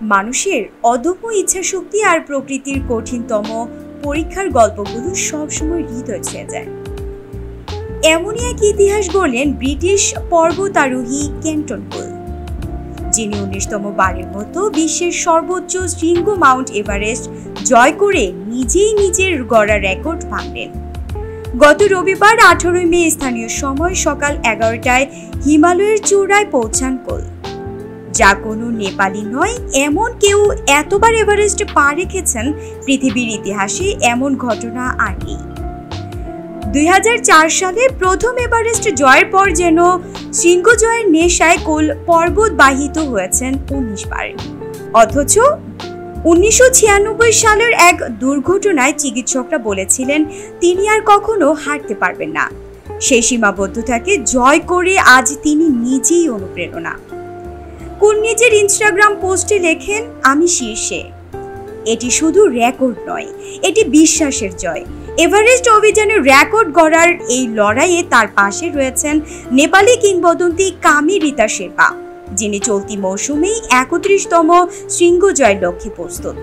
মানুষের অদম্য ইচ্ছাশক্তি আর প্রকৃতির কঠিনতম পরীক্ষার গল্পগুলো সবসময় হৃদয় ছুঁয়ে যায়। এমনই এক ইতিহাস গড়লেন ব্রিটিশ পর্বতারোহী কেন্টন কোল, যিনি 19তম বারের মতো বিশ্বের সর্বোচ্চ শৃঙ্গ মাউন্ট এভারেস্ট জয় করে নিজেই নিজের গড়া রেকর্ড ভাঙলেন। গত রবিবার 18 মে স্থানীয় সময় সকাল 11টায় হিমালয়ের চূড়ায় পৌঁছান কোল। যা কোনো নেপালি নয়, এমন কেউ এতবার এভারেস্ট পা রেখেছেন পৃথিবীর ইতিহাসে এমন ঘটনা আর নেই। 2004 সালে প্রথম এভারেস্ট জয়ের পর যেন শৃঙ্গ জয়ের নেশায় কোল পর্বত বাহিত হয়েছেন 19 বার। অথচ 1996 সালের এক দুর্ঘটনায় চিকিৎসকরা বলেছিলেন তিনি আর কখনো হাঁটতে পারবেন না। সেই সীমাবদ্ধতাকে জয় করে আজ তিনি নিজেই অনুপ্রেরণা। কোল নিজের ইনস্টাগ্রাম পোস্টে লেখেন, আমি শীর্ষে। এটি শুধু রেকর্ড নয়, এটি বিশ্বাসের জয়। এভারেস্ট অভিযানের রেকর্ড গড়ার এই লড়াইয়ে তার পাশে রয়েছেন নেপালি কিংবদন্তি কামি রিতা শেরপা, যিনি চলতি মৌসুমেই 31তম শৃঙ্গ জয়ের লক্ষ্যে প্রস্তুত।